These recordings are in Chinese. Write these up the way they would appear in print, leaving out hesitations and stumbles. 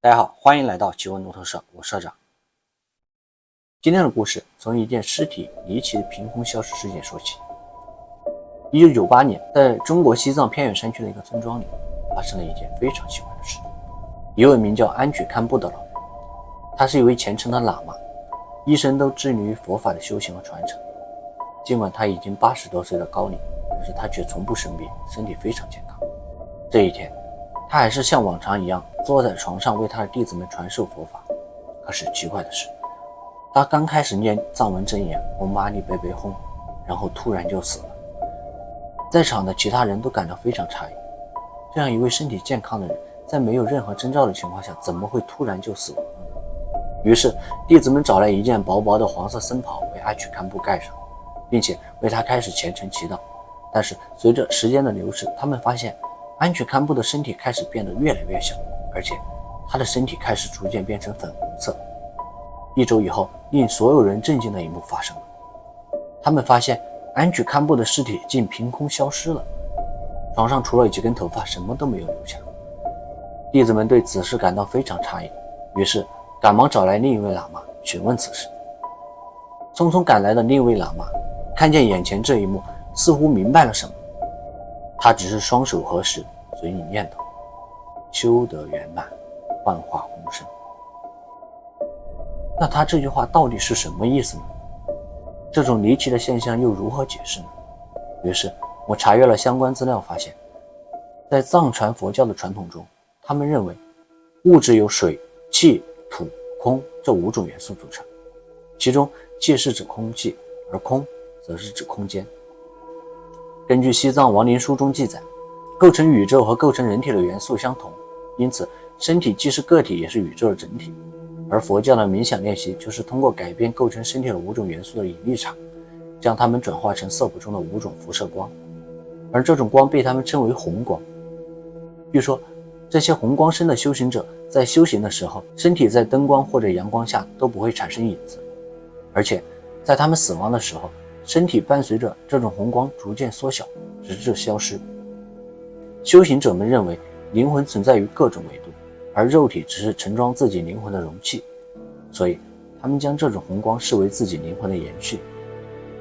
大家好，欢迎来到奇闻路透社，我社长。今天的故事从一件尸体离奇的凭空消失事件说起。1998年，在中国西藏偏远山区的一个村庄里，发生了一件非常奇怪的事。一位名叫安曲堪布的老人，他是一位虔诚的喇嘛，一生都致力于佛法的修行和传承。尽管他已经80多岁的高龄，但是他却从不生病，身体非常健康。这一天，他还是像往常一样坐在床上为他的弟子们传授佛法。可是奇怪的是，他刚开始念藏文真言嗡嘛呢呗呗吽，然后突然就死了。在场的其他人都感到非常诧异，这样一位身体健康的人，在没有任何征兆的情况下，怎么会突然就死亡呢？于是弟子们找来一件薄薄的黄色僧袍为安曲堪布盖上，并且为他开始虔诚祈祷。但是随着时间的流逝，他们发现安曲堪布的身体开始变得越来越小，而且他的身体开始逐渐变成粉红色。1周以后，令所有人震惊的一幕发生了，他们发现安曲堪布的尸体竟凭空消失了，床上除了几根头发，什么都没有留下。弟子们对此事感到非常诧异，于是赶忙找来另一位喇嘛询问此事。匆匆赶来的另一位喇嘛看见眼前这一幕，似乎明白了什么，他只是双手合十，嘴里念叨：修得圆满，幻化红生。那他这句话到底是什么意思呢？这种离奇的现象又如何解释呢？于是我查阅了相关资料，发现在藏传佛教的传统中，他们认为物质由水、气、土、空这5种元素组成，其中气是指空气，而空则是指空间。根据西藏亡灵书中记载，构成宇宙和构成人体的元素相同，因此身体既是个体也是宇宙的整体。而佛教的冥想练习就是通过改变构成身体的5种元素的引力场，将它们转化成色谱中的5种辐射光，而这种光被他们称为红光。据说这些红光身的修行者在修行的时候，身体在灯光或者阳光下都不会产生影子，而且在他们死亡的时候，身体伴随着这种红光逐渐缩小，直至消失。修行者们认为灵魂存在于各种维度，而肉体只是盛装自己灵魂的容器，所以他们将这种红光视为自己灵魂的延续。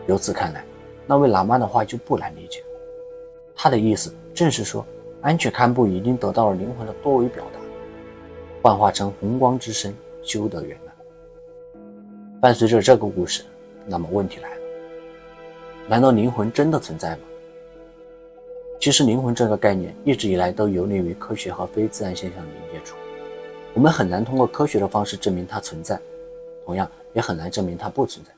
由此看来，那位喇嘛的话就不难理解，他的意思正是说，安曲堪布已经得到了灵魂的多维表达，幻化成红光之身，修得圆满。伴随着这个故事，那么问题来了，难道灵魂真的存在吗？其实灵魂这个概念一直以来都游离于科学和非自然现象的临界处，我们很难通过科学的方式证明它存在，同样也很难证明它不存在。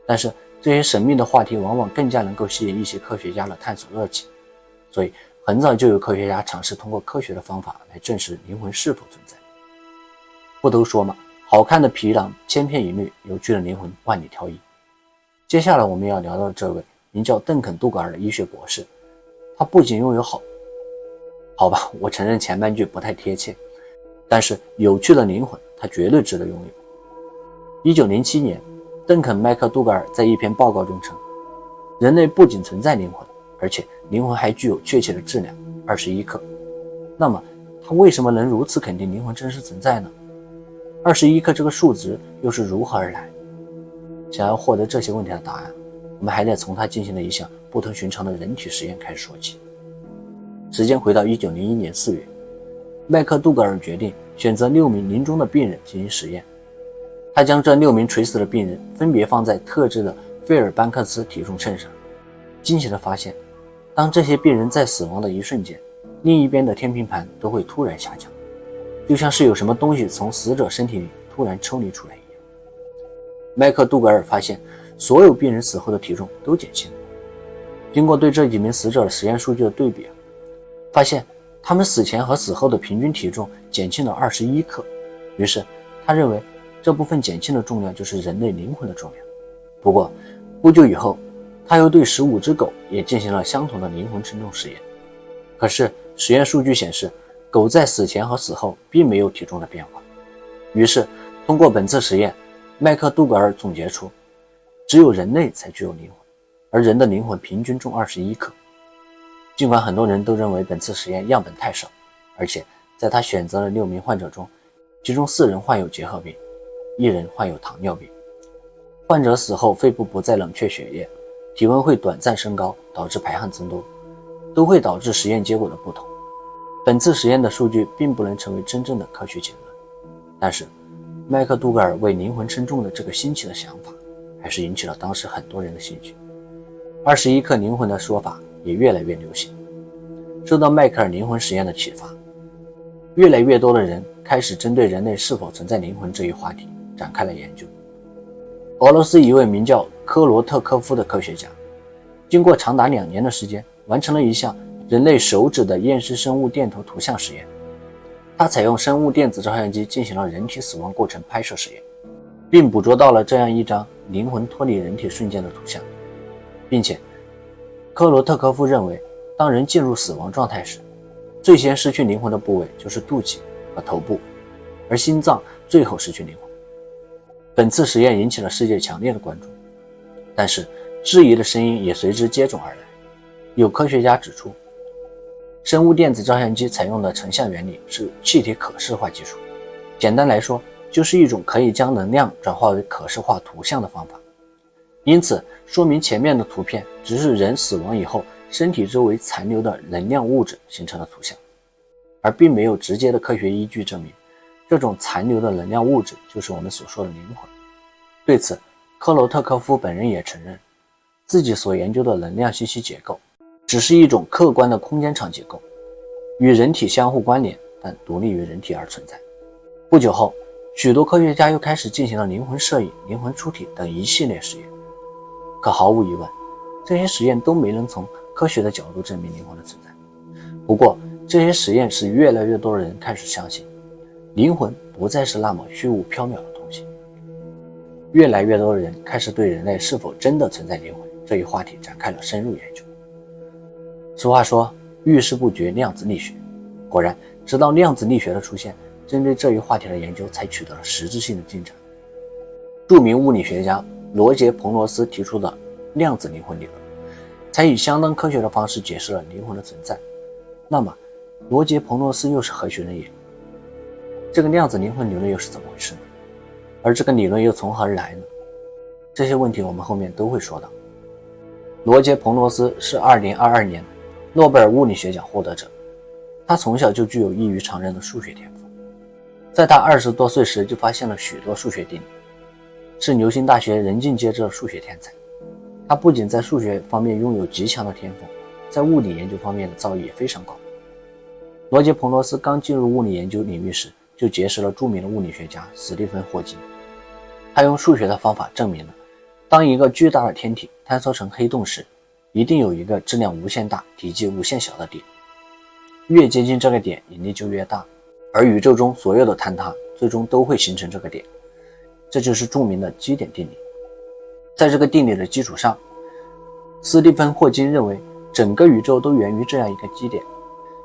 但是这些神秘的话题往往更加能够吸引一些科学家的探索热情，所以很早就有科学家尝试通过科学的方法来证实灵魂是否存在。不都说嘛，好看的皮囊千篇一律，有趣的灵魂万里挑一。接下来我们要聊到的这位名叫邓肯·杜格尔的医学博士，他不仅拥有好吧，我承认前半句不太贴切，但是有趣的灵魂他绝对值得拥有。1907年，邓肯·麦克杜格尔在一篇报告中称，人类不仅存在灵魂，而且灵魂还具有确切的质量21克。那么他为什么能如此肯定灵魂真实存在呢？21克这个数值又是如何而来？想要获得这些问题的答案，我们还得从他进行的一项不同寻常的人体实验开始说起。时间回到1901年4月，麦克杜格尔决定选择6名临终的病人进行实验。他将这6名垂死的病人分别放在特制的费尔班克斯体重秤上，惊奇地发现，当这些病人在死亡的一瞬间，另一边的天平盘都会突然下降，就像是有什么东西从死者身体里突然抽离出来一样。麦克杜格尔发现，所有病人死后的体重都减轻了。经过对这几名死者的实验数据的对比，发现他们死前和死后的平均体重减轻了21克。于是他认为这部分减轻的重量就是人类灵魂的重量。不过不久以后，他又对15只狗也进行了相同的灵魂称重实验。可是实验数据显示，狗在死前和死后并没有体重的变化。于是通过本次实验，麦克杜格尔总结出，只有人类才具有灵魂，而人的灵魂平均重21克。尽管很多人都认为本次实验样本太少，而且在他选择的6名患者中，其中4人患有结核病，1人患有糖尿病。患者死后肺部不再冷却血液，体温会短暂升高，导致排汗增多，都会导致实验结果的不同。本次实验的数据并不能成为真正的科学结论，但是麦克杜格尔为灵魂称重的这个新奇的想法还是引起了当时很多人的兴趣。21克灵魂的说法也越来越流行。受到迈克尔灵魂实验的启发，越来越多的人开始针对人类是否存在灵魂这一话题展开了研究。俄罗斯一位名叫科罗特科夫的科学家，经过长达2年的时间，完成了一项人类手指的厌尸生物电头图像实验。他采用生物电子照相机进行了人体死亡过程拍摄实验，并捕捉到了这样一张灵魂脱离人体瞬间的图像，并且科罗特科夫认为，当人进入死亡状态时，最先失去灵魂的部位就是肚脐和头部，而心脏最后失去灵魂。本次实验引起了世界强烈的关注，但是质疑的声音也随之接踵而来。有科学家指出，生物电子照相机采用的成像原理是气体可视化技术，简单来说，就是一种可以将能量转化为可视化图像的方法。因此，说明前面的图片只是人死亡以后身体周围残留的能量物质形成的图像，而并没有直接的科学依据证明这种残留的能量物质就是我们所说的灵魂。对此，科罗特科夫本人也承认，自己所研究的能量信息结构只是一种客观的空间场结构，与人体相互关联，但独立于人体而存在。不久后，许多科学家又开始进行了灵魂摄影、灵魂出体等一系列实验。可毫无疑问，这些实验都没能从科学的角度证明灵魂的存在。不过，这些实验使越来越多的人开始相信，灵魂不再是那么虚无缥缈的东西。越来越多的人开始对人类是否真的存在灵魂这一话题展开了深入研究。俗话说，遇事不决量子力学。果然，直到量子力学的出现，针对这一话题的研究才取得了实质性的进展。著名物理学家罗杰·彭罗斯提出的量子灵魂理论，才以相当科学的方式解释了灵魂的存在。那么，罗杰·彭罗斯又是何许人也？这个量子灵魂理论又是怎么回事呢？而这个理论又从何而来呢？这些问题我们后面都会说到。罗杰·彭罗斯是2022年诺贝尔物理学奖获得者，他从小就具有异于常人的数学天赋。在他20多岁时就发现了许多数学定理，是牛津大学人尽皆知的数学天才。他不仅在数学方面拥有极强的天赋，在物理研究方面的造诣也非常高。罗杰·彭罗斯刚进入物理研究领域时，就结识了著名的物理学家史蒂芬·霍金。他用数学的方法证明了，当一个巨大的天体坍缩成黑洞时，一定有一个质量无限大、体积无限小的点，越接近这个点，引力就越大，而宇宙中所有的坍塌最终都会形成这个点。这就是著名的基点定理。在这个定理的基础上，斯蒂芬·霍金认为整个宇宙都源于这样一个基点，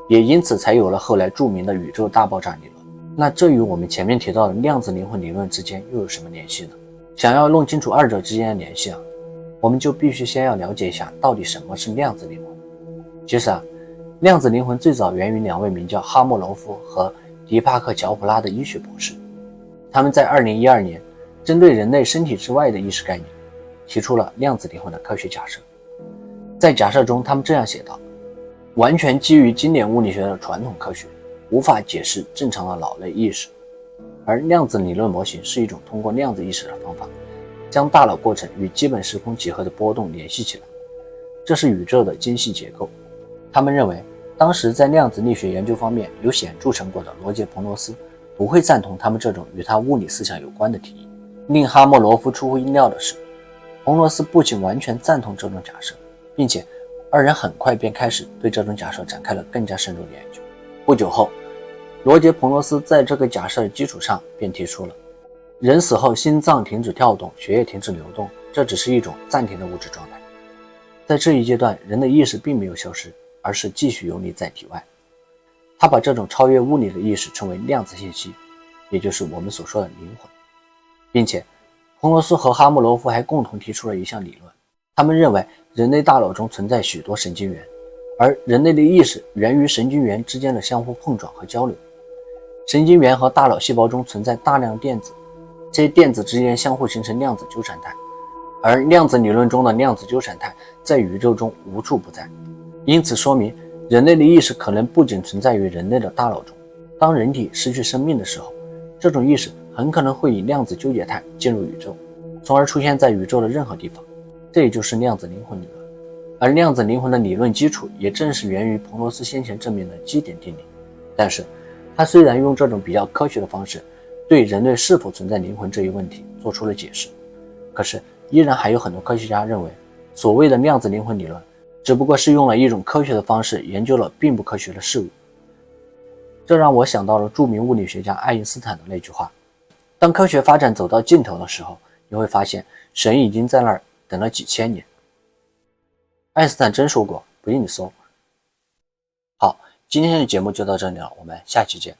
也因此才有了后来著名的宇宙大爆炸理论。那这与我们前面提到的量子灵魂理论之间又有什么联系呢？想要弄清楚二者之间的联系我们就必须先要了解一下到底什么是量子灵魂。其实量子灵魂最早源于2位名叫哈莫罗夫和迪帕克·乔普拉的医学博士。他们在2012年针对人类身体之外的意识概念提出了量子灵魂的科学假设。在假设中，他们这样写道：完全基于经典物理学的传统科学无法解释正常的脑内意识，而量子理论模型是一种通过量子意识的方法，将大脑过程与基本时空几何的波动联系起来，这是宇宙的精细结构。他们认为，当时在量子力学研究方面有显著成果的罗杰·彭罗斯不会赞同他们这种与他物理思想有关的提议。令哈莫罗夫出乎意料的是，彭罗斯不仅完全赞同这种假设，并且二人很快便开始对这种假设展开了更加深入的研究。不久后，罗杰·彭罗斯在这个假设的基础上便提出了人死后心脏停止跳动，血液停止流动，这只是一种暂停的物质状态。在这一阶段，人的意识并没有消失，而是继续游离在体外。他把这种超越物理的意识称为量子信息，也就是我们所说的灵魂。并且彭罗斯和哈莫罗夫还共同提出了一项理论，他们认为人类大脑中存在许多神经元，而人类的意识源于神经元之间的相互碰撞和交流。神经元和大脑细胞中存在大量电子，这些电子之间相互形成量子纠缠态，而量子理论中的量子纠缠态在宇宙中无处不在。因此说明人类的意识可能不仅存在于人类的大脑中，当人体失去生命的时候，这种意识很可能会以量子纠结态进入宇宙，从而出现在宇宙的任何地方。这也就是量子灵魂理论。而量子灵魂的理论基础也正是源于彭罗斯先前证明的基点定理。但是他虽然用这种比较科学的方式对人类是否存在灵魂这一问题做出了解释，可是依然还有很多科学家认为，所谓的量子灵魂理论只不过是用了一种科学的方式研究了并不科学的事物。这让我想到了著名物理学家爱因斯坦的那句话：当科学发展走到尽头的时候，你会发现神已经在那儿等了几千年。爱因斯坦真说过，不信你搜。好，今天的节目就到这里了，我们下期见。